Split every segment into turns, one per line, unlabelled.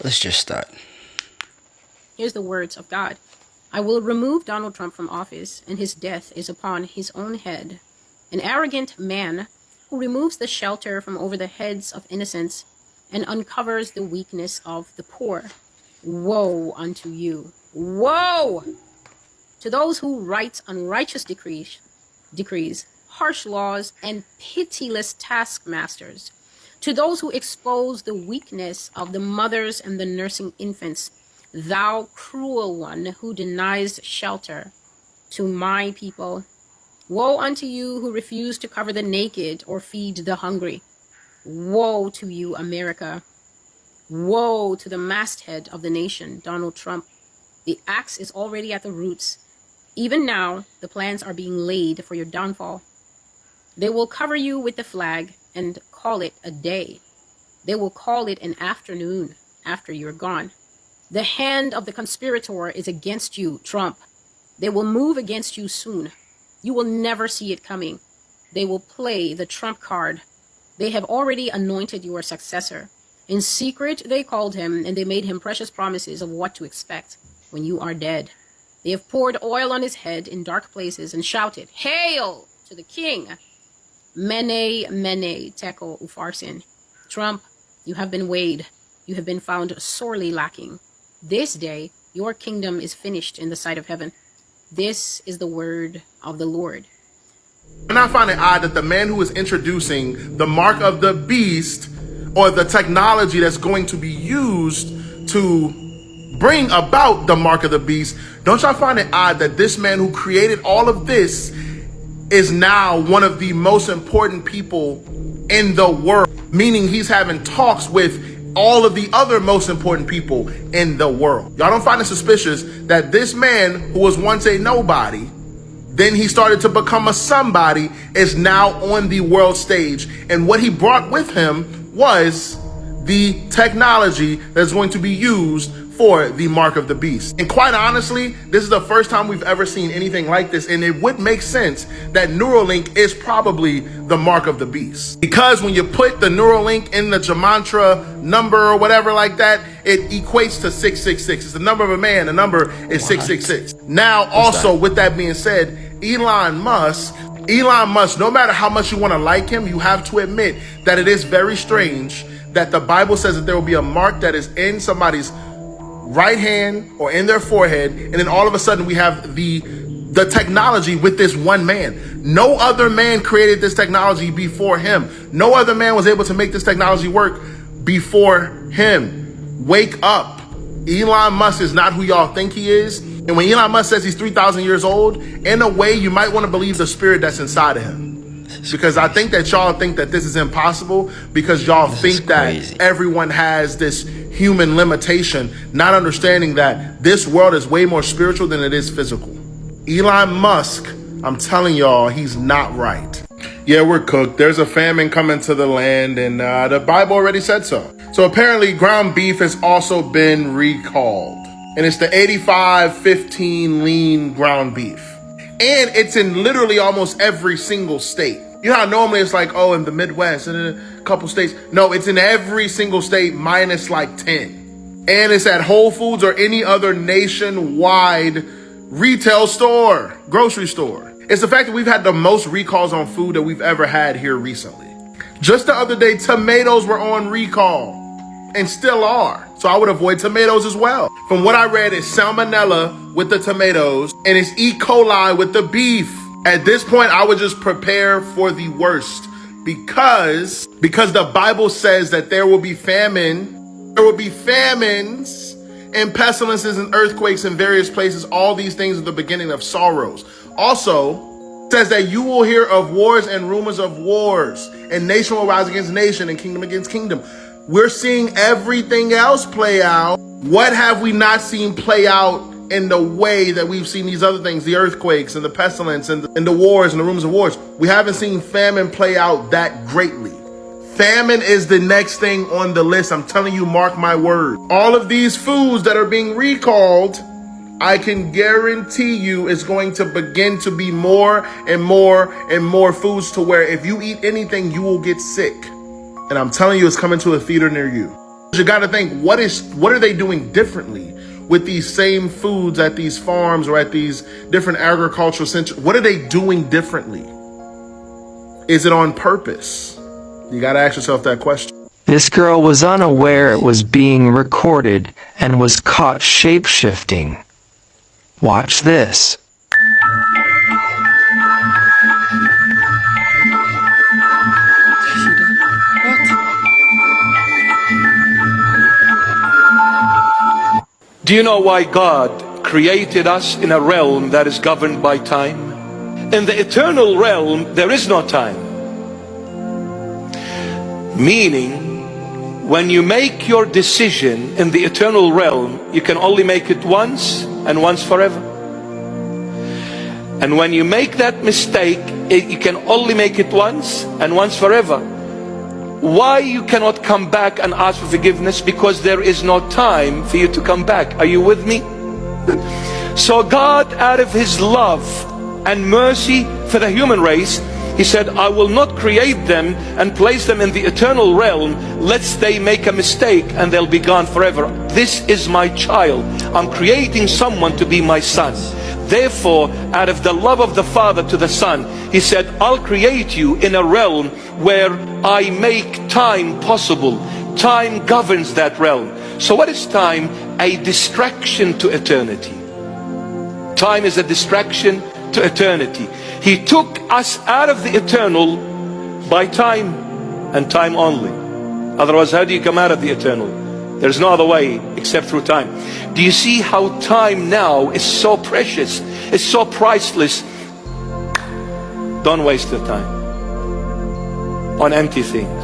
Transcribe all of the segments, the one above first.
Let's just start.
Here's the words of God. I will remove Donald Trump from office, and his death is upon his own head. An arrogant man who removes the shelter from over the heads of innocents and uncovers the weakness of the poor. Woe unto you. Woe to those who write unrighteous decrees, harsh laws, and pitiless taskmasters. To those who expose the weakness of the mothers and the nursing infants, thou cruel one who denies shelter to my people. Woe unto you who refuse to cover the naked or feed the hungry. Woe to you, America. Woe to the masthead of the nation, Donald Trump. The axe is already at the roots. Even now, the plans are being laid for your downfall. They will cover you with the flag and call it a day. They will call it an afternoon after you're gone. The hand of the conspirator is against you, Trump. They will move against you soon. You will never see it coming. They will play the Trump card. They have already anointed your successor. In secret, they called him, and they made him precious promises of what to expect when you are dead. They have poured oil on his head in dark places and shouted, "Hail to the king! Mene, mene, tekel upharsin." Trump, you have been weighed. You have been found sorely lacking. This day, your kingdom is finished in the sight of heaven. This is the word of the Lord.
And I find it odd that the man who is introducing the mark of the beast, or the technology that's going to be used to bring about the mark of the beast, don't y'all find it odd that this man who created all of this is now one of the most important people in the world? Meaning he's having talks with all of the other most important people in the world. Y'all don't find it suspicious that this man who was once a nobody, then he started to become a somebody, is now on the world stage. And what he brought with him was the technology that's going to be used for the mark of the beast. And quite honestly, this is the first time we've ever seen anything like this. And it would make sense that Neuralink is probably the mark of the beast. Because when you put the Neuralink in the Gematria number or whatever like that, it equates to 666. It's the number of a man. The number is 666. Now, also, with that being said, Elon Musk, no matter how much you want to like him, you have to admit that it is very strange that the Bible says that there will be a mark that is in somebody's right hand or in their forehead, and then all of a sudden we have the technology with this one man. No other man created this technology before him. No other man was able to make this technology work before him. Wake up. Elon Musk is not who y'all think he is. And when Elon Musk says he's 3,000 years old, in a way you might want to believe the spirit that's inside of him. Because I think that y'all think that this is impossible because y'all think that everyone has this human limitation, not understanding that this world is way more spiritual than it is physical. Elon Musk, I'm telling y'all, he's not right. Yeah, we're cooked. There's a famine coming to the land, and the Bible already said so. So apparently ground beef has also been recalled. And it's the 85-15 lean ground beef. And it's in literally almost every single state. You know how normally it's like, oh, in the Midwest and in a couple states. No, it's in every single state minus like 10. And it's at Whole Foods or any other nationwide retail store, grocery store. It's the fact that we've had the most recalls on food that we've ever had here recently. Just the other day, tomatoes were on recall and still are. So I would avoid tomatoes as well. From what I read, it's salmonella with the tomatoes and it's E. coli with the beef. At this point, I would just prepare for the worst because the Bible says that there will be famine. There will be famines and pestilences and earthquakes in various places. All these things are the beginning of sorrows. Also, it says that you will hear of wars and rumors of wars, and nation will rise against nation and kingdom against kingdom. We're seeing everything else play out. What have we not seen play out in the way that we've seen these other things, the earthquakes and the pestilence and the wars and the rumors of wars? We haven't seen famine play out that greatly. Famine is the next thing on the list. I'm telling you, mark my word. All of these foods that are being recalled, I can guarantee you it's going to begin to be more and more and more foods to where if you eat anything, you will get sick. And I'm telling you, it's coming to a theater near you. You got to think, what are they doing differently with these same foods at these farms or at these different agricultural centers? What are they doing differently? Is it on purpose? You got to ask yourself that question.
This girl was unaware it was being recorded and was caught shape-shifting. Watch this.
Do you know why God created us in a realm that is governed by time? In the eternal realm, there is no time. Meaning, when you make your decision in the eternal realm, you can only make it once and once forever. And when you make that mistake, you can only make it once and once forever. Why you cannot come back and ask for forgiveness? Because there is no time for you to come back. Are you with me? So God, out of His love and mercy for the human race, He said, I will not create them and place them in the eternal realm lest they make a mistake and they'll be gone forever. This is my child. I'm creating someone to be my son. Therefore, out of the love of the Father to the Son, He said, I'll create you in a realm where I make time possible. Time governs that realm. So what is time? A distraction to eternity. Time is a distraction to eternity. He took us out of the eternal by time and time only. Otherwise, how do you come out of the eternal? There's no other way except through time. Do you see how time now is so precious? It's so priceless. Don't waste your time on empty things.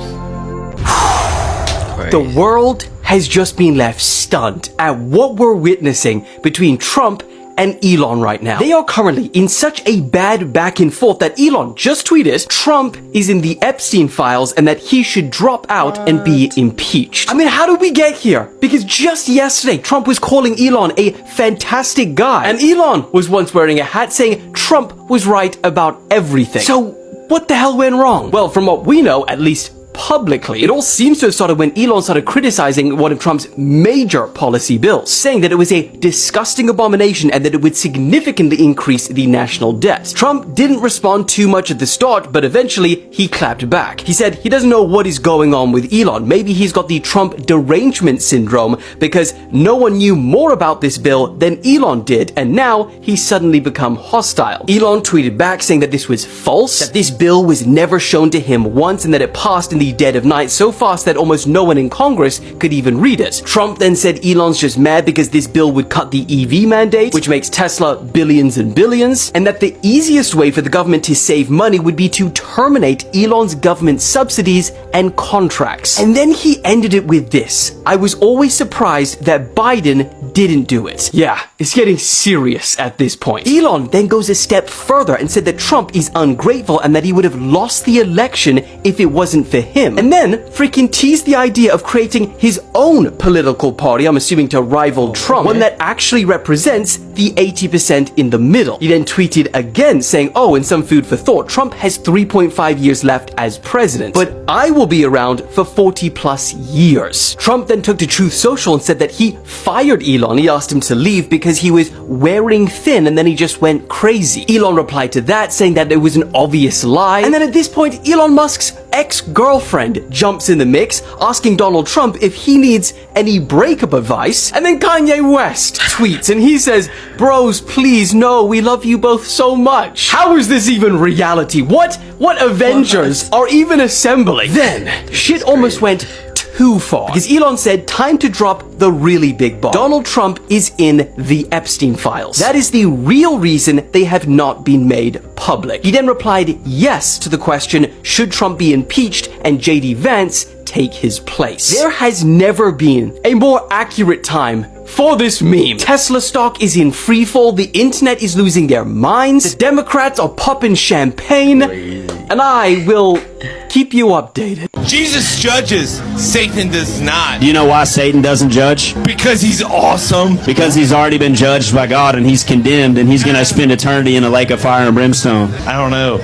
The world has just been left stunned at what we're witnessing between Trump and Elon right now. They are currently in such a bad back and forth that Elon just tweeted Trump is in the Epstein files and that he should drop out and be impeached. I mean, how did we get here? Because just yesterday, Trump was calling Elon a fantastic guy. And Elon was once wearing a hat saying Trump was right about everything. So what the hell went wrong? Well, from what we know, at least publicly, it all seems to have started when Elon started criticizing one of Trump's major policy bills, saying that it was a disgusting abomination and that it would significantly increase the national debt. Trump didn't respond too much at the start, but eventually he clapped back. He said he doesn't know what is going on with Elon. Maybe he's got the Trump derangement syndrome because no one knew more about this bill than Elon did, and now he's suddenly become hostile. Elon tweeted back saying that this was false, that this bill was never shown to him once, and that it passed in the dead of night so fast that almost no one in Congress could even read it. Trump then said Elon's just mad because this bill would cut the EV mandate, which makes Tesla billions and billions, and that the easiest way for the government to save money would be to terminate Elon's government subsidies and contracts. And then he ended it with this: I was always surprised that Biden didn't do it. Yeah, it's getting serious at this point. Elon then goes a step further and said that Trump is ungrateful and that he would have lost the election if it wasn't for him. And then freaking teased the idea of creating his own political party, I'm assuming to rival Trump, one that actually represents the 80% in the middle. He then tweeted again saying, oh, and some food for thought, Trump has 3.5 years left as president, but I will be around for 40 plus years. Trump then took to Truth Social and said that he fired Elon. He asked him to leave because he was wearing thin, and then he just went crazy. Elon replied to that saying that it was an obvious lie. And then at this point, Elon Musk's ex-girlfriend jumps in the mix, asking Donald Trump if he needs any breakup advice. And then Kanye West tweets and he says, bros, please, no, we love you both so much. How is this even reality? What Avengers are even assembling? Then, shit almost went too far, because Elon said time to drop the really big bomb. Donald Trump is in the Epstein files. That is the real reason they have not been made public. He then replied yes to the question, should Trump be impeached and JD Vance take his place? There has never been a more accurate time for this meme. Tesla stock is in freefall, the internet is losing their minds, the Democrats are popping champagne, and I will keep you updated.
Jesus judges, Satan does not.
Do you know why Satan doesn't judge?
Because he's awesome.
Because he's already been judged by God and he's condemned and he's going to spend eternity in a lake of fire and brimstone.
I don't know.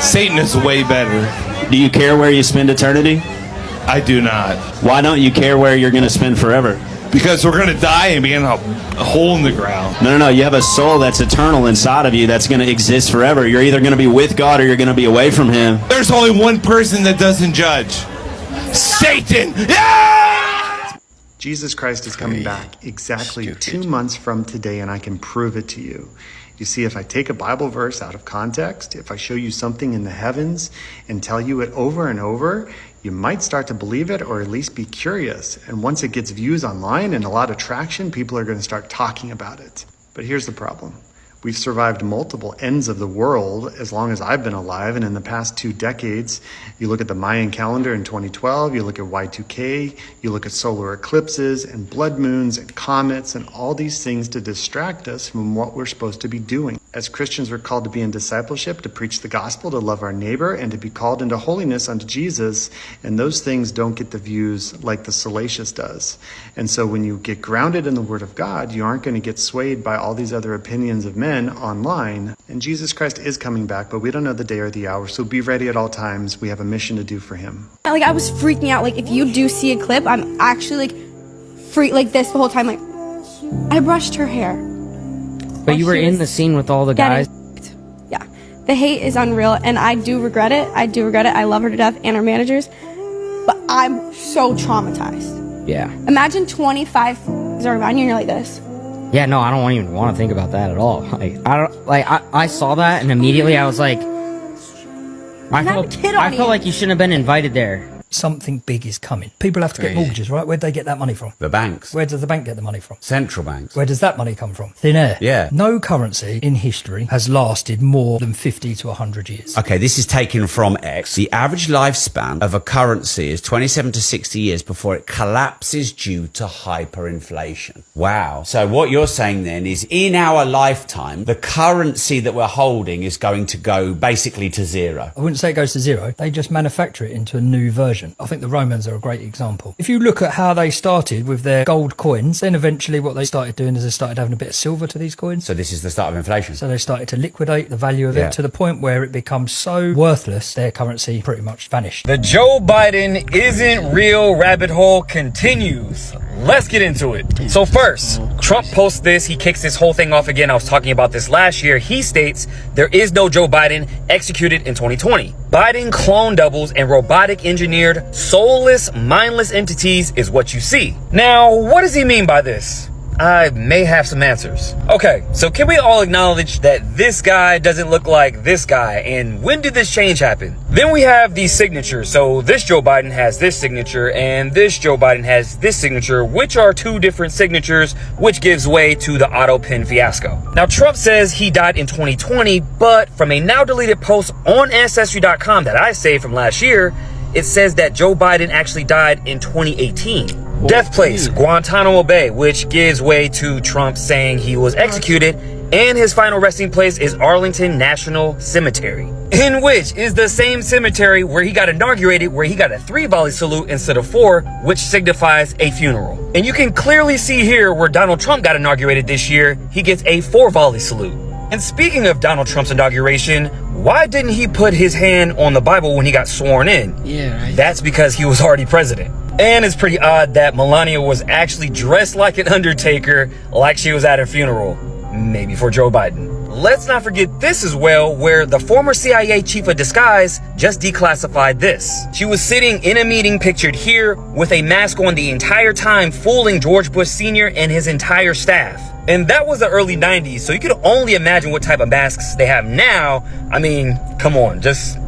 Satan is way better.
Do you care where you spend eternity?
I do not.
Why don't you care where you're going to spend forever?
Because we're going to die and be in a hole in the ground.
No. You have a soul that's eternal inside of you that's going to exist forever. You're either going to be with God or you're going to be away from Him.
There's only one person that doesn't judge. Satan! Yeah!
Jesus Christ is coming back exactly 2 months from today, and I can prove it to you. You see, if I take a Bible verse out of context, if I show you something in the heavens and tell you it over and over, you might start to believe it or at least be curious. And once it gets views online and a lot of traction, people are going to start talking about it. But here's the problem. We've survived multiple ends of the world as long as I've been alive, and in the past 2 decades, you look at the Mayan calendar in 2012, you look at Y2K, you look at solar eclipses and blood moons and comets and all these things to distract us from what we're supposed to be doing. As Christians, we're called to be in discipleship, to preach the gospel, to love our neighbor, and to be called into holiness unto Jesus, and those things don't get the views like the salacious does. And so when you get grounded in the Word of God, you aren't going to get swayed by all these other opinions of men online. And Jesus Christ is coming back, but we don't know the day or the hour, so be ready at all times. We have a mission to do for Him.
Like, I was freaking out. Like, if you do see a clip, I'm actually like this the whole time. Like, I brushed her hair.
But you were in the scene with all the guys.
Yeah, the hate is unreal, and I do regret it. I love her to death and her managers, but I'm so traumatized.
Yeah.
Imagine 25 are around you and you're like this.
Yeah, no, I don't even want to think about that at all. I saw that and immediately I was like, I felt like you shouldn't have been invited there.
Something big is coming. People have to get mortgages, right? Where'd they get that money from?
The banks.
Where does the bank get the money from?
Central banks.
Where does that money come from? Thin air.
Yeah.
No currency in history has lasted more than 50 to 100 years.
Okay, this is taken from X. The average lifespan of a currency is 27 to 60 years before it collapses due to hyperinflation. Wow. So what you're saying then is in our lifetime, the currency that we're holding is going to go basically to zero.
I wouldn't say it goes to zero. They just manufacture it into a new version. I think the Romans are a great example. If you look at how they started with their gold coins, then eventually what they started doing is they started having a bit of silver to these coins.
So this is the start of inflation.
So they started to liquidate the value of it to the point where it becomes so worthless, their currency pretty much vanished.
The Joe Biden isn't real rabbit hole continues. Let's get into it. So first, Trump posts this. He kicks this whole thing off again. I was talking about this last year. He states there is no Joe Biden executed in 2020. Biden clone doubles and robotic engineered, soulless, mindless entities is what you see. Now, what does he mean by this? I may have some answers. Okay, so can we all acknowledge that this guy doesn't look like this guy, and when did this change happen? Then we have these signatures. So this Joe Biden has this signature and this Joe Biden has this signature, which are 2 different signatures, which gives way to the auto pen fiasco. Now Trump says he died in 2020, but from a now deleted post on Ancestry.com that I saved from last year, it says that Joe Biden actually died in 2018. Death place, Guantanamo Bay, which gives way to Trump saying he was executed, and his final resting place is Arlington National Cemetery, in which is the same cemetery where he got inaugurated, where he got a 3-volley salute instead of 4, which signifies a funeral. And you can clearly see here where Donald Trump got inaugurated this year, he gets a 4-volley salute. And speaking of Donald Trump's inauguration, why didn't he put his hand on the Bible when he got sworn in?
Yeah, right.
That's because he was already president. And it's pretty odd that Melania was actually dressed like an undertaker, like she was at a funeral. Maybe for Joe Biden. Let's not forget this as well, where the former CIA chief of disguise just declassified this. She was sitting in a meeting pictured here with a mask on the entire time, fooling George Bush Sr. and his entire staff. And that was the early 90s, so you could only imagine what type of masks they have now. I mean, come on, just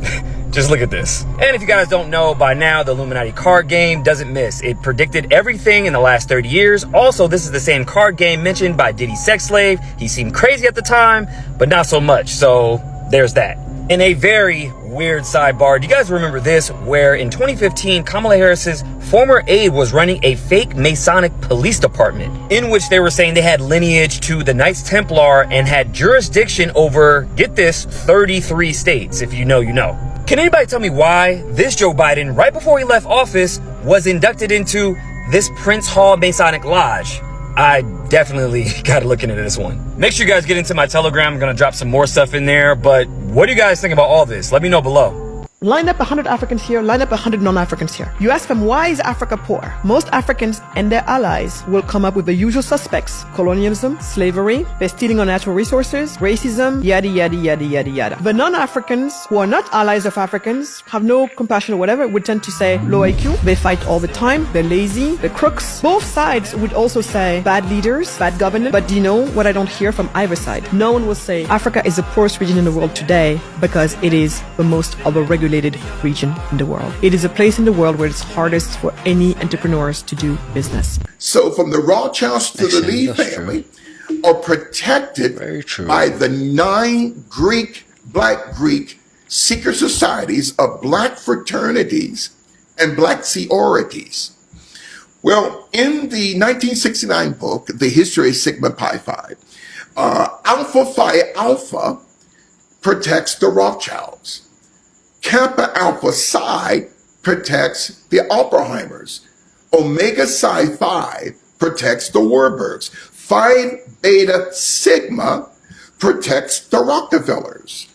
look at this. And if you guys don't know by now, the Illuminati card game doesn't miss. It predicted everything in the last 30 years. Also, this is the same card game mentioned by Diddy's sex slave. He seemed crazy at the time, but not so much. So there's that. In a very weird sidebar, do you guys remember this? Where in 2015, Kamala Harris's former aide was running a fake Masonic police department in which they were saying they had lineage to the Knights Templar and had jurisdiction over, get this, 33 states. If you know, you know. Can anybody tell me why this Joe Biden, right before he left office, was inducted into this Prince Hall Masonic Lodge? I definitely gotta look into this one. Make sure you guys get into my Telegram. I'm gonna drop some more stuff in there, but what do you guys think about all this? Let me know below.
Line up 100 Africans here, line up 100 non-Africans here. You ask them, why is Africa poor? Most Africans and their allies will come up with the usual suspects: colonialism, slavery, they're stealing our natural resources, racism, yada, yada, yada, yada, yada. The non-Africans, who are not allies of Africans, have no compassion or whatever, would tend to say low IQ, they fight all the time, they're lazy, they're crooks. Both sides would also say bad leaders, bad governance, but do you know what I don't hear from either side? No one will say Africa is the poorest region in the world today because it is the most overregulated region in the world. It is a place in the world where it's hardest for any entrepreneurs to do business.
So from the Rothschilds to the Lee family are protected by the 9 Black Greek secret societies of Black fraternities and Black sororities. Well, in the 1969 book, The History of Sigma Pi Phi, Alpha Phi Alpha protects the Rothschilds. Kappa Alpha Psi protects the Oppenheimers. Omega Psi Phi protects the Warburgs. Phi Beta Sigma protects the Rockefellers.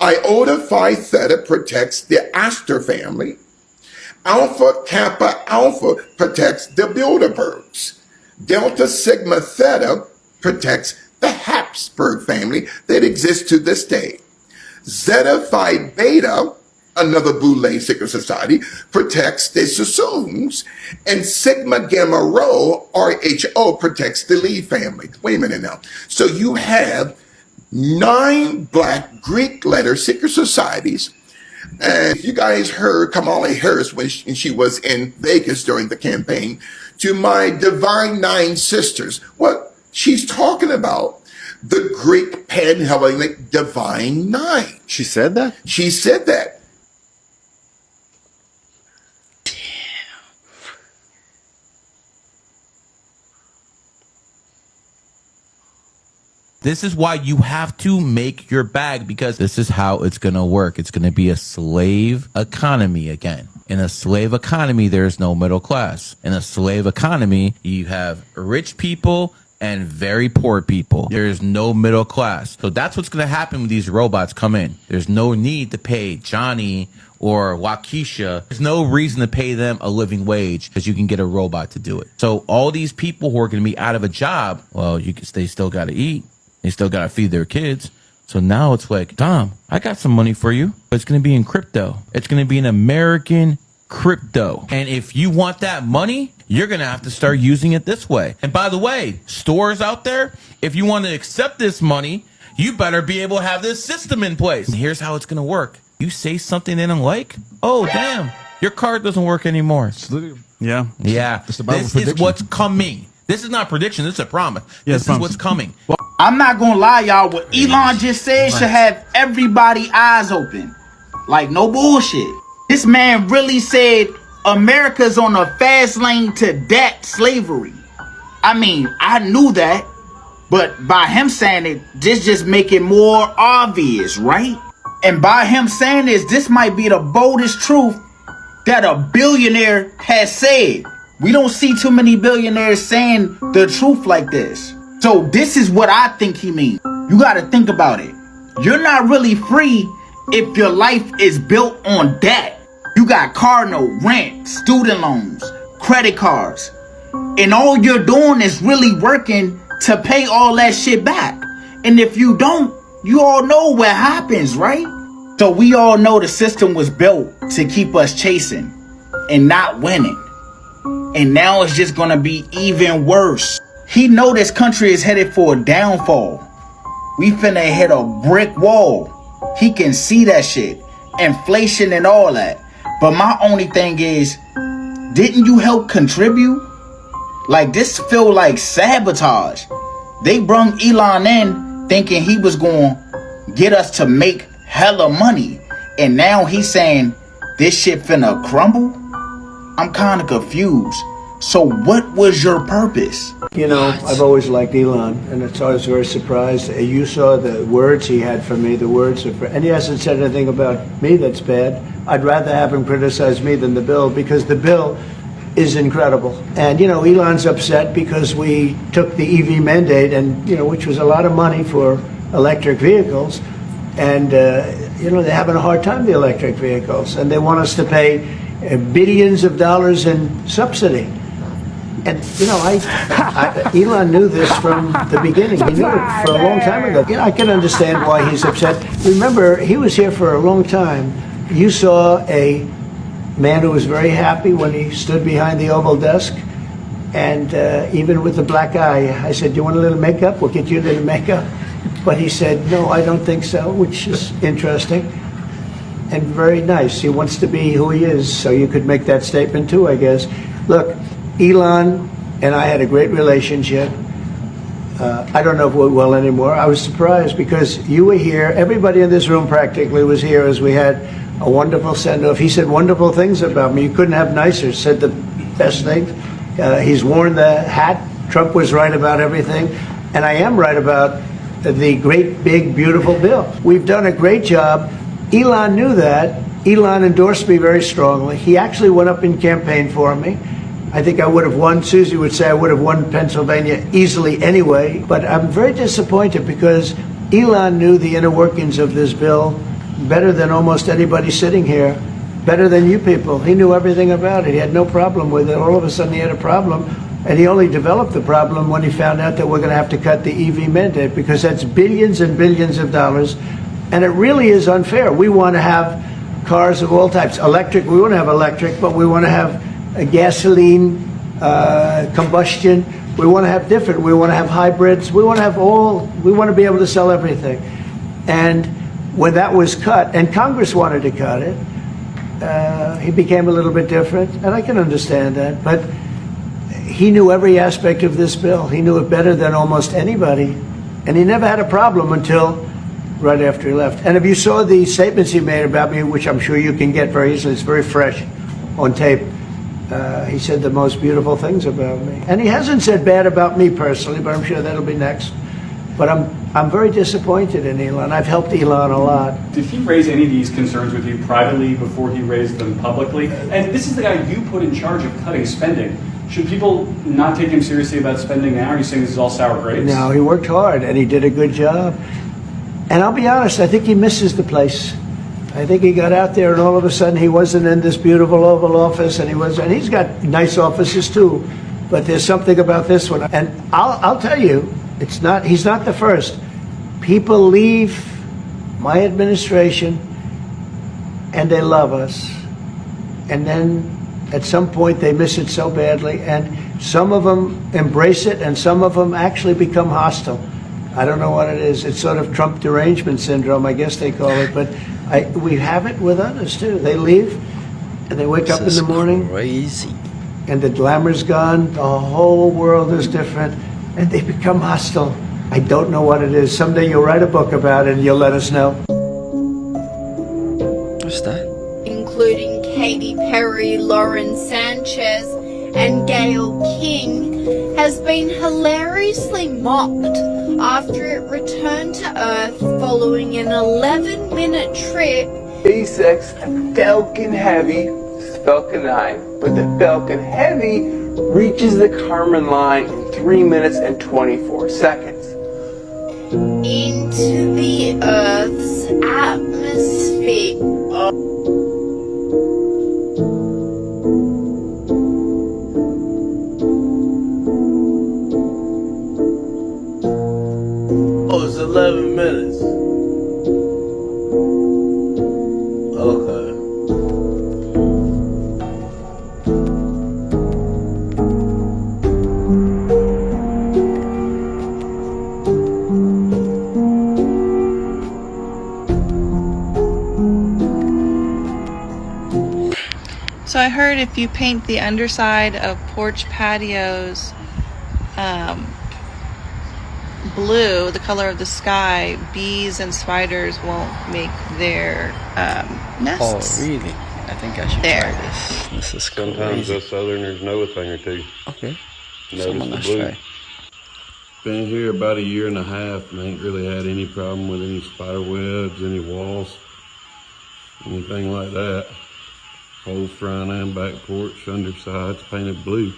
Iota Phi Theta protects the Astor family. Alpha Kappa Alpha protects the Bilderbergs. Delta Sigma Theta protects the Habsburg family that exists to this day. Zeta Phi Beta, another Boule secret society, protects the Sassoons, and Sigma Gamma Rho, RHO, protects the Lee family. Wait a minute now. So you have 9 Black Greek letter secret societies. And you guys heard Kamala Harris when she was in Vegas during the campaign, to my Divine 9 sisters. What she's talking about, the Greek Pan-Hellenic Divine 9.
She said that?
She said that.
This is why you have to make your bag, because this is how it's going to work. It's going to be a slave economy again. In a slave economy, there's no middle class. In a slave economy, you have rich people and very poor people. There's no middle class. So that's what's going to happen when these robots come in. There's no need to pay Johnny or Waukesha. There's no reason to pay them a living wage because you can get a robot to do it. So all these people who are going to be out of a job, well, they still got to eat. They still got to feed their kids. So now it's like, Dom, I got some money for you, but it's going to be in crypto. It's going to be an American crypto. And if you want that money, you're going to have to start using it this way. And by the way, stores out there, if you want to accept this money, you better be able to have this system in place. And here's how it's going to work. You say something they don't like, oh, damn, your card doesn't work anymore.
Yeah.
Yeah. This is what's coming. This is not prediction. This is a promise. This is what's coming.
I'm not gonna lie, y'all. What Elon just said should have everybody eyes open. Like, no bullshit. This man really said America's on a fast lane to debt slavery. I mean, I knew that, but by him saying it, this just make it more obvious, right? And by him saying this might be the boldest truth that a billionaire has said. We don't see too many billionaires saying the truth like this. So this is what I think he means. You got to think about it. You're not really free if your life is built on debt. You got car note, rent, student loans, credit cards. And all you're doing is really working to pay all that shit back. And if you don't, you all know what happens, right? So we all know the system was built to keep us chasing and not winning. And now it's just gonna be even worse. He know this country is headed for a downfall. We finna hit a brick wall. He can see that shit. Inflation and all that. But my only thing is, didn't you help contribute? Like, this feel like sabotage. They brung Elon in thinking he was gonna get us to make hella money. And now he's saying this shit finna crumble? I'm kind of confused. So what was your purpose?
You know, I've always liked Elon, and it's always very surprised. You saw the words he had for me, and he hasn't said anything about me that's bad. I'd rather have him criticize me than the bill, because the bill is incredible. And, you know, Elon's upset because we took the EV mandate, and, you know, which was a lot of money for electric vehicles. And they're having a hard time, the electric vehicles, and they want us to pay billions of dollars in subsidy. And, Elon knew this from the beginning. He knew it for a long time ago. I can understand why he's upset. Remember, he was here for a long time. You saw a man who was very happy when he stood behind the Oval desk. And even with the black eye, I said, do you want a little makeup? We'll get you a little makeup. But he said, no, I don't think so, which is interesting and very nice. He wants to be who he is, so you could make that statement too, I guess. Look, Elon and I had a great relationship. I don't know if we're well anymore. I was surprised because you were here. Everybody in this room practically was here as we had a wonderful send-off. He said wonderful things about me. You couldn't have nicer. Said the best things. He's worn the hat. Trump was right about everything. And I am right about the great, big, beautiful bill. We've done a great job. Elon knew that. Elon endorsed me very strongly. He actually went up in campaign for me. I think I would have won. Susie would say I would have won Pennsylvania easily anyway. But I'm very disappointed because Elon knew the inner workings of this bill better than almost anybody sitting here, better than you people. He knew everything about it. He had no problem with it. All of a sudden he had a problem. And he only developed the problem when he found out that we're going to have to cut the EV mandate because that's billions and billions of dollars. And it really is unfair. We want to have cars of all types. Electric, we want to have electric, but we want to have a gasoline, combustion. We want to have different. We want to have hybrids. We want to have all. We want to be able to sell everything. And when that was cut, and Congress wanted to cut it, he became a little bit different. And I can understand that. But he knew every aspect of this bill. He knew it better than almost anybody. And he never had a problem until right after he left. And if you saw the statements he made about me, which I'm sure you can get very easily, it's very fresh on tape. He said the most beautiful things about me. And he hasn't said bad about me personally, but I'm sure that'll be next. But I'm very disappointed in Elon. I've helped Elon a lot.
Did he raise any of these concerns with you privately before he raised them publicly? And this is the guy you put in charge of cutting spending. Should people not take him seriously about spending now? Are you saying this is all sour grapes?
No, he worked hard and he did a good job. And I'll be honest, I think he misses the place. I think he got out there and all of a sudden he wasn't in this beautiful Oval Office, and he's got nice offices too, but there's something about this one. And I'll tell you, he's not the first. People leave my administration and they love us. And then at some point they miss it so badly, and some of them embrace it and some of them actually become hostile. I don't know what it is. It's sort of Trump derangement syndrome, I guess they call it, but we have it with others too. They leave and they wake up in the morning crazy, and the glamour's gone, the whole world is different, and they become hostile. I don't know what it is. Someday you'll write a book about it and you'll let us know.
What's that?
Including Katy Perry, Lauren Sanchez, and Gayle King, has been hilariously mocked after it returned to Earth following an 11-minute trip.
SpaceX Falcon Heavy, Falcon 9, but the Falcon Heavy reaches the Kármán line in 3 minutes and 24 seconds.
Into the Earth's atmosphere.
Oh, it's 11 minutes. Okay.
So I heard if you paint the underside of porch patios blue, the color of the sky, bees and spiders won't make their nests.
Oh, really? I think I should try this. This is
Sometimes us Southerners know a thing or two.
Okay.
Notice the blue. Been here about 1.5 years and ain't really had any problem with any spider webs, any walls, anything like that. Whole front and back porch, undersides painted blue.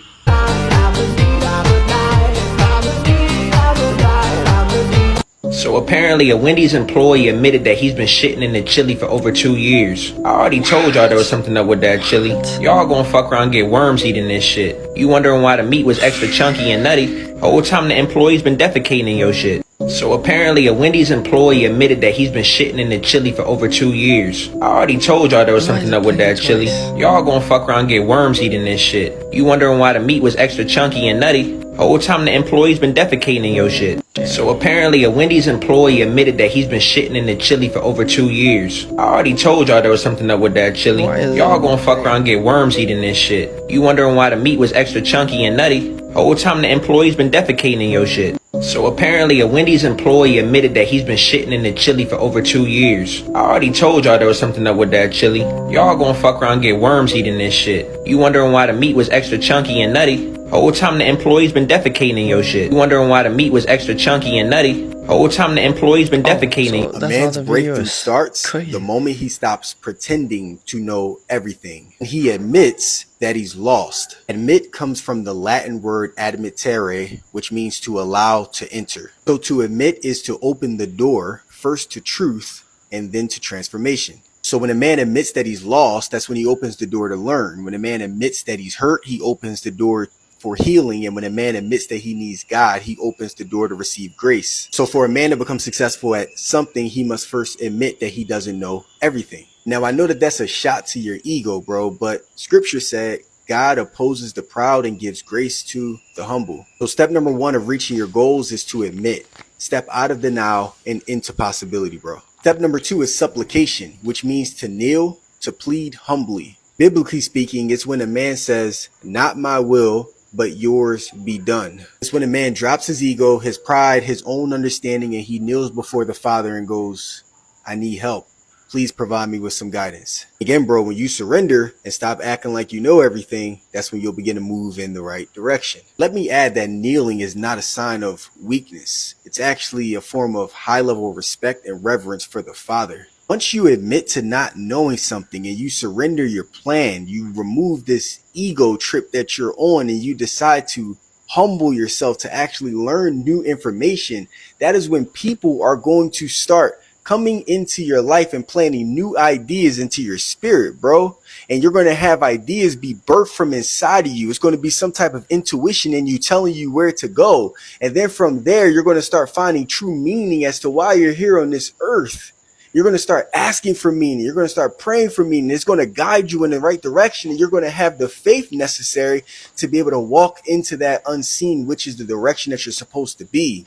So
So apparently a Wendy's employee admitted that he's been shitting in the chili for over 2 years. I already told y'all there was something up with that chili. Y'all gonna fuck around and get worms eating this shit. You wondering why the meat was extra chunky and nutty? Whole time the employee's been defecating in your shit. So apparently a Wendy's employee admitted that he's been shitting in the chili for over 2 years. I already told y'all there was something up with that chili. Y'all gonna fuck around and get worms eating this shit. You wondering why the meat was extra chunky and nutty? Whole time the employee's been defecating in your shit. So apparently a Wendy's employee admitted that he's been shitting in the chili for over 2 years. I already told y'all there was something up with that chili. Y'all gonna fuck around and get worms eating this shit. You wondering why the meat was extra chunky and nutty? Whole time the employee's been defecating in your shit. So apparently a Wendy's employee admitted that he's been shitting in the chili for over 2 years. I already told y'all there was something up with that chili. Y'all gonna fuck around and get worms eating this shit. You wondering why the meat was extra chunky and nutty? Whole time the employee's been defecating in your shit. You wondering why the meat was extra chunky and nutty? Whole time the employee's been defecating.
A man's breakthrough starts the moment he stops pretending to know everything. He admits that he's lost. Admit comes from the Latin word admittere, which means to allow to enter. So to admit is to open the door first to truth and then to transformation. So when a man admits that he's lost, that's when he opens the door to learn. When a man admits that he's hurt, he opens the door for healing. And when a man admits that he needs God, he opens the door to receive grace. So for a man to become successful at something, he must first admit that he doesn't know everything. Now, I know that that's a shot to your ego, bro, but scripture said God opposes the proud and gives grace to the humble. So step number 1 of reaching your goals is to admit. Step out of denial and into possibility, bro. Step number 2 is supplication, which means to kneel, to plead humbly. Biblically speaking, it's when a man says, not my will, but yours be done. It's when a man drops his ego, his pride, his own understanding, and he kneels before the Father and goes, I need help. Please provide me with some guidance. Again, bro, when you surrender and stop acting like you know everything, that's when you'll begin to move in the right direction. Let me add that kneeling is not a sign of weakness. It's actually a form of high level respect and reverence for the Father. Once you admit to not knowing something and you surrender your plan, you remove this ego trip that you're on and you decide to humble yourself to actually learn new information. That is when people are going to start coming into your life and planting new ideas into your spirit, bro. And you're going to have ideas be birthed from inside of you. It's going to be some type of intuition in you telling you where to go. And then from there, you're going to start finding true meaning as to why you're here on this earth. You're going to start asking for meaning. You're going to start praying for meaning. It's going to guide you in the right direction. And you're going to have the faith necessary to be able to walk into that unseen, which is the direction that you're supposed to be.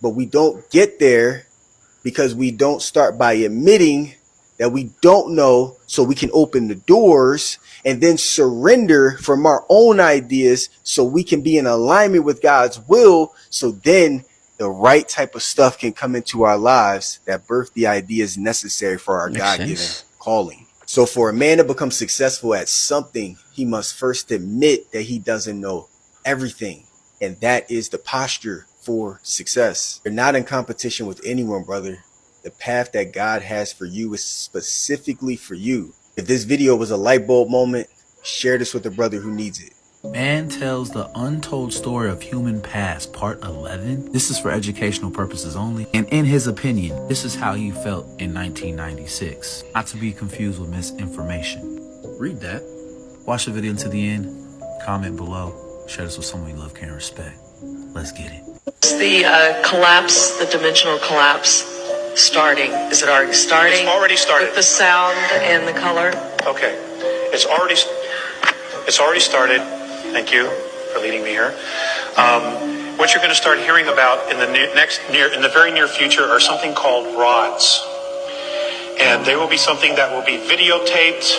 But we don't get there because we don't start by admitting that we don't know, so we can open the doors and then surrender from our own ideas so we can be in alignment with God's will. So then the right type of stuff can come into our lives that birth the ideas necessary for our God-given calling. So for a man to become successful at something, he must first admit that he doesn't know everything. And that is the posture for success. You're not in competition with anyone, brother. The path that God has for you is specifically for you. If this video was a light bulb moment, share this with a brother who needs it.
Man Tells the Untold Story of Human Past, Part 11. This is for educational purposes only. And in his opinion, this is how he felt in 1996. Not to be confused with misinformation. Read that. Watch the video until the end. Comment below. Share this with someone you love, care, and respect. Let's get it.
The collapse, the dimensional collapse, starting. Is it already starting?
It's already started.
With the sound and the color?
Okay. It's already started. Thank you for leading me here. What you're going to start hearing about in the very near future are something called rods, and they will be something that will be videotaped.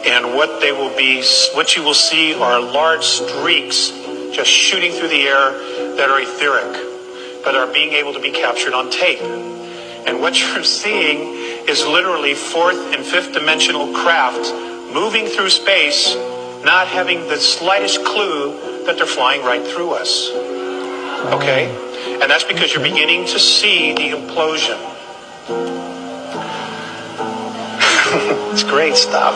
And what you will see are large streaks just shooting through the air that are etheric, but are being able to be captured on tape. And what you're seeing is literally fourth and fifth dimensional craft moving through space, not having the slightest clue that they're flying right through us. Okay? And that's because you're beginning to see the implosion. It's great stuff.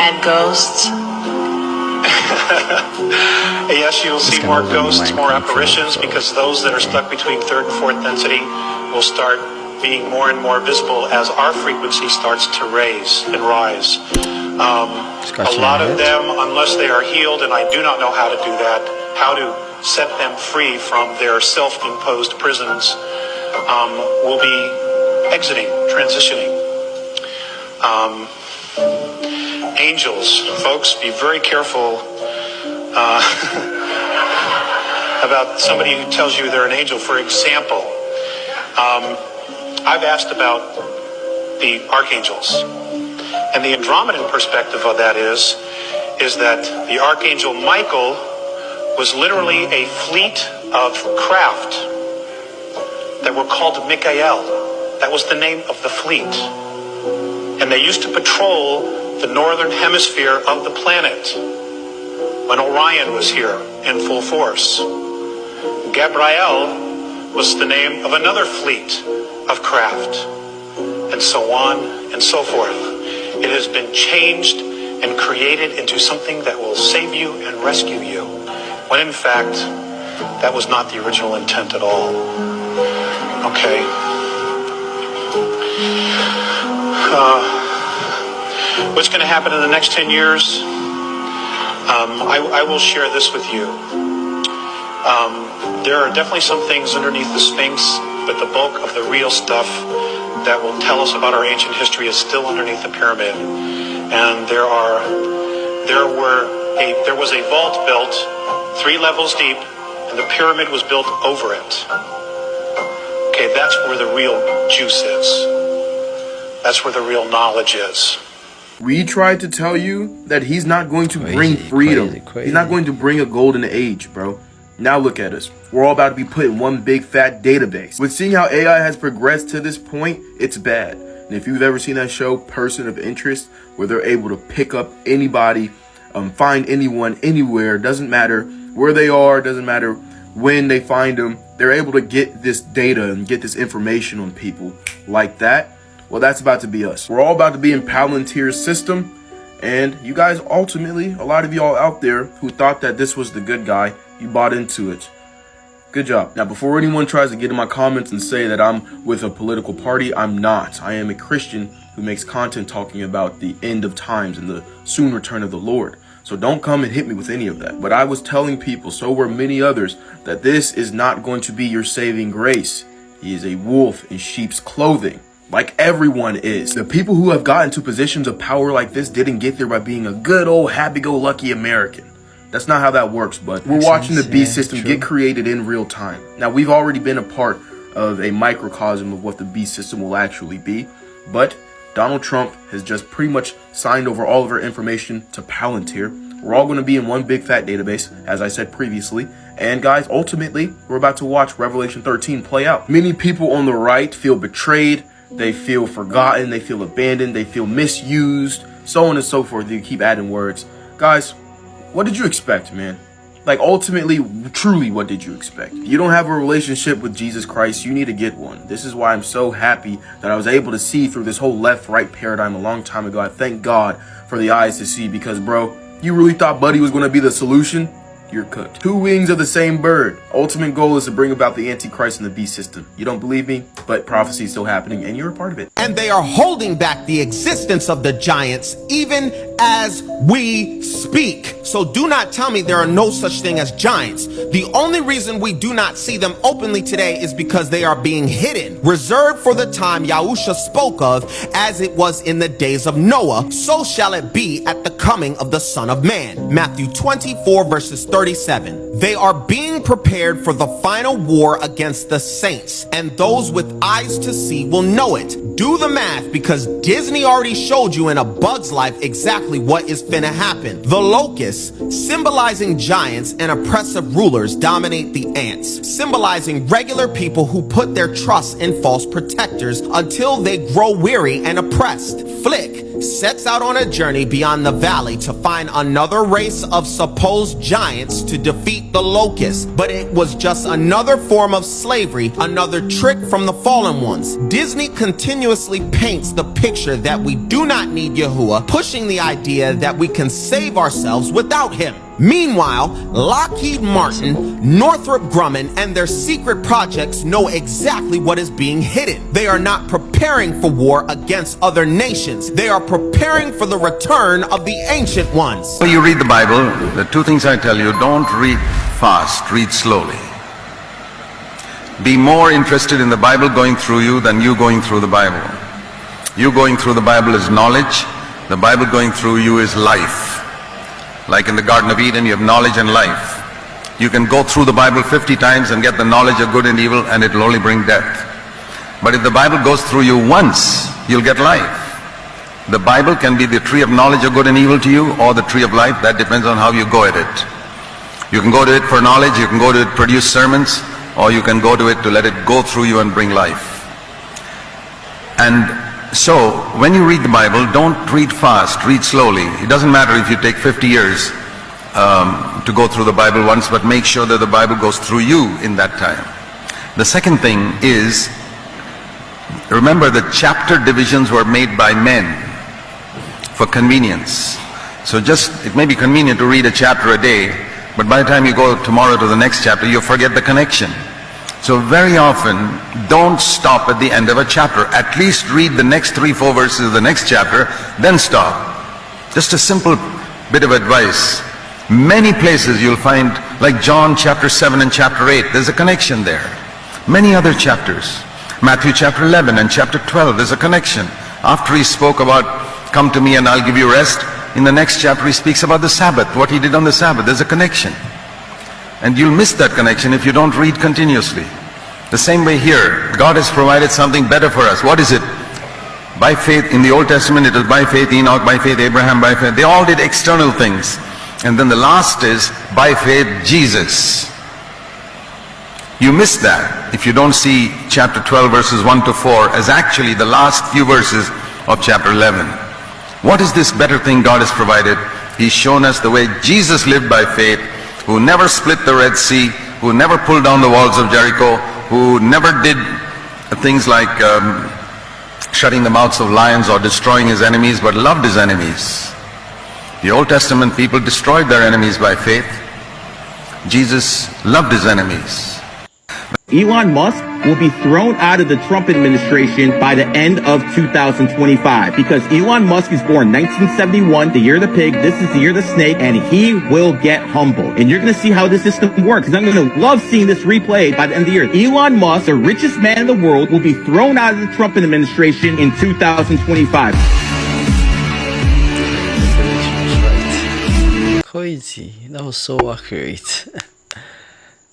And ghosts.
Yes, you'll see more ghosts, more apparitions, because those that are stuck between third and fourth density will start being more and more visible as our frequency starts to raise and rise. A lot of them, unless they are healed, and I do not know how to do that, how to set them free from their self-imposed prisons, will be exiting, transitioning. Angels, folks, be very careful about somebody who tells you they're an angel. For example, I've asked about the archangels, and the Andromedan perspective of that is that the archangel Michael was literally a fleet of craft that were called Mikael. That was the name of the fleet, and they used to patrol the northern hemisphere of the planet when Orion was here in full force. Gabriel was the name of another fleet of craft, and so on and so forth. It has been changed and created into something that will save you and rescue you, when in fact, that was not the original intent at all. Okay. What's going to happen in the next 10 years? I will share this with you. There are definitely some things underneath the Sphinx, but the bulk of the real stuff that will tell us about our ancient history is still underneath the pyramid. And there was a vault built 3 levels deep, and the pyramid was built over it. Okay, that's where the real juice is. That's where the real knowledge is.
We tried to tell you that he's not going to bring freedom. He's not going to bring a golden age, bro. Now look at us. We're all about to be put in one big fat database. With seeing how AI has progressed to this point, it's bad. And if you've ever seen that show, Person of Interest, where they're able to pick up anybody, find anyone, anywhere, doesn't matter where they are, doesn't matter when they find them, they're able to get this data and get this information on people like that. Well, that's about to be us. We're all about to be in Palantir's system, and you guys ultimately, a lot of y'all out there who thought that this was the good guy, you bought into it. Good job. Now, before anyone tries to get in my comments and say that I'm with a political party, I'm not. I am a Christian who makes content talking about the end of times and the soon return of the Lord. So don't come and hit me with any of that. But I was telling people, so were many others, that this is not going to be your saving grace. He is a wolf in sheep's clothing, like everyone is. The people who have gotten to positions of power like this didn't get there by being a good old happy-go-lucky American. That's not how that works, but we're watching the beast system get created in real time. Now, we've already been a part of a microcosm of what the beast system will actually be, but Donald Trump has just pretty much signed over all of our information to Palantir. We're all going to be in one big fat database, as I said previously. And guys, ultimately, we're about to watch Revelation 13 play out. Many people on the right feel betrayed. They feel forgotten. They feel abandoned. They feel misused, so on and so forth. You keep adding words. Guys, what did you expect, man? Like, ultimately, truly, what did you expect? You don't have a relationship with Jesus Christ, you need to get one. This is why I'm so happy that I was able to see through this whole left-right paradigm a long time ago. I thank God for the eyes to see, because, bro, you really thought Buddy was going to be the solution? You're cooked. 2 wings of the same bird. Ultimate goal is to bring about the Antichrist and the beast system. You don't believe me? But prophecy is still happening, and you're a part of it.
And they are holding back the existence of the giants even as we speak. So do not tell me there are no such thing as giants. The only reason we do not see them openly today is because they are being hidden, reserved for the time Yahusha spoke of, as it was in the days of Noah, so shall it be at the coming of the Son of Man. Matthew 24 verses 37. They are being prepared for the final war against the saints, and those with eyes to see will know it. Do the math, because Disney already showed you in A Bug's Life exactly what is finna happen. The locusts, symbolizing giants and oppressive rulers, dominate the ants, symbolizing regular people who put their trust in false protectors until they grow weary and oppressed. Flick sets out on a journey beyond the valley to find another race of supposed giants to defeat eat the locust, but it was just another form of slavery, another trick from the fallen ones. Disney continuously paints the picture that we do not need Yahuwah, pushing the idea that we can save ourselves without him. Meanwhile, Lockheed Martin, Northrop Grumman, and their secret projects know exactly what is being hidden. They are not preparing for war against other nations. They are preparing for the return of the ancient ones.
When you read the Bible, the two things I tell you: don't read fast, read slowly. Be more interested in the Bible going through you than you going through the Bible. You going through the Bible is knowledge. The Bible going through you is life. Like in the Garden of Eden, you have knowledge and life. You can go through the Bible 50 times and get the knowledge of good and evil, and it will only bring death. But if the Bible goes through you once, you'll get life. The Bible can be the tree of knowledge of good and evil to you, or the tree of life. That depends on how you go at it. You can go to it for knowledge, you can go to it to produce sermons, or you can go to it to let it go through you and bring life. And so, when you read the Bible, don't read fast, read slowly. It doesn't matter if you take 50 years to go through the Bible once, but make sure that the Bible goes through you in that time. The second thing is, remember the chapter divisions were made by men for convenience. So it may be convenient to read a chapter a day, but by the time you go tomorrow to the next chapter, you forget the connection. So very often, don't stop at the end of a chapter. At least read the next 3-4 verses of the next chapter, then stop. Just a simple bit of advice. Many places you'll find, like John chapter 7 and chapter 8, there's a connection there. Many other chapters. Matthew chapter 11 and chapter 12, there's a connection. After he spoke about, come to me and I'll give you rest, in the next chapter he speaks about the Sabbath, what he did on the Sabbath. There's a connection. And you'll miss that connection if you don't read continuously. The same way here, God has provided something better for us. What is it? By faith, in the Old Testament it was by faith Enoch, by faith Abraham, by faith. They all did external things. And then the last is by faith Jesus. You miss that if you don't see chapter 12 verses 1 to 4 as actually the last few verses of chapter 11. What is this better thing God has provided? He's shown us the way Jesus lived by faith, who never split the Red Sea, who never pulled down the walls of Jericho, who never did things like shutting the mouths of lions or destroying his enemies, but loved his enemies. The Old Testament people destroyed their enemies by faith. Jesus loved his enemies.
Elon Musk will be thrown out of the Trump administration by the end of 2025 because Elon Musk is born 1971, the year of the pig. This is the year of the snake, and he will get humbled. And you're going to see how this system works, because I'm going to love seeing this replayed by the end of the year. Elon Musk, the richest man in the world, will be thrown out of the Trump administration in 2025.
Crazy. That was so accurate.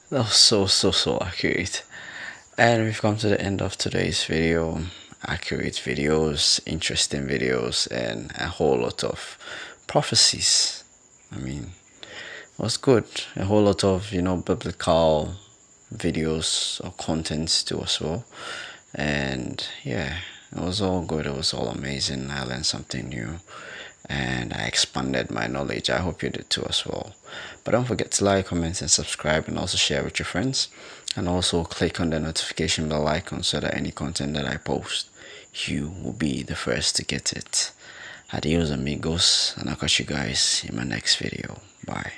That was so accurate. And we've come to the end of today's video. Accurate videos, interesting videos, and a whole lot of prophecies. I mean, it was good. A whole lot of, biblical videos or contents too as well. And yeah, it was all good. It was all amazing. I learned something new, and I expanded my knowledge. I hope you did too as well. But don't forget to like, comment, and subscribe, and also share with your friends. And also click on the notification bell icon so that any content that I post, you will be the first to get it. Adios amigos, and I'll catch you guys in my next video. Bye.